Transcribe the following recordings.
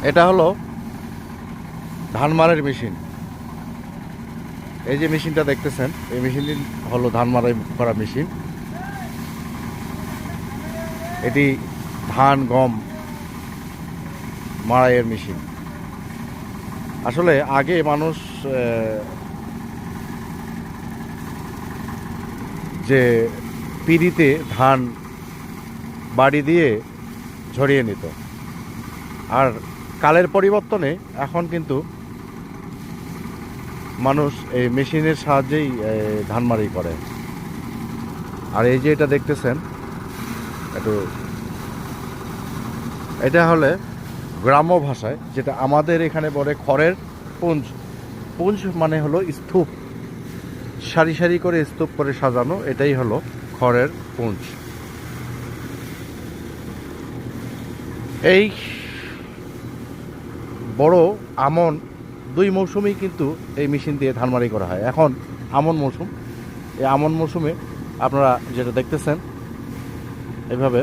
এটা হলো ধান মাড়াইয়ের মেশিন। এই যে মেশিনটা দেখতেছেন, এই মেশিনটি হলো ধান মাড়াই করা মেশিন। এটি ধান গম মাড়াইয়ের মেশিন। আসলে আগে মানুষ যে পিঁড়িতে ধান বাড়ি দিয়ে ঝরিয়ে নিত, আর কালের পরিবর্তনে এখন কিন্তু মানুষ এই মেশিনের সাহায্যেই ধান মাড়াই করে। আর এই যে এটা দেখতেছেন, একটু এটা হলে গ্রাম্য ভাষায় যেটা আমাদের এখানে বলে খড়ের পুঞ্জ। পুঞ্জ মানে হলো স্তূপ, সারি সারি করে স্তূপ করে সাজানো, এটাই হলো খড়ের পুঞ্জ। এই বড় আমন 2 মৌসুমেই কিন্তু এই মেশিন দিয়ে ধান মাড়াই করা হয়। এখন আমন মৌসুম, এই আমন মৌসুমে আপনারা যেটা দেখতেছেন এভাবে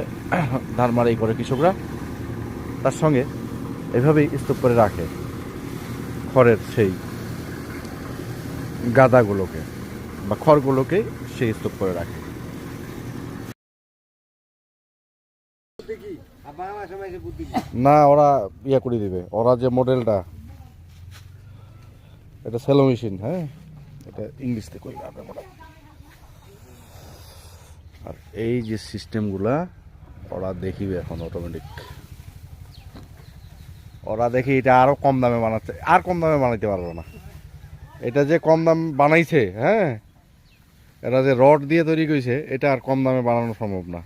ধান মাড়াই করে কৃষকরা, তার সঙ্গে এভাবেই স্তূপ করে রাখে খড়ের সেই গাদাগুলোকে বা খড়গুলোকে সেই স্তূপ করে রাখে। না, ওরা ইয়া করে দিবে, ওরা যে মডেলটা, এটা সেলো মেশিন। হ্যাঁ, এটা ইংলিশতে কই আমরা। আর এই যে সিস্টেমগুলা ওরা দেখিবে এখন অটোমেটিক, ওরা দেখি এটা আরো কম দামে বানাচ্ছে, আর কম দামে বানাইতে পারবে না। এটা যে কম দাম বানাইছে, হ্যাঁ, এরা যে রড দিয়ে তৈরি করেছে, এটা আর কম দামে বানানো সম্ভব না।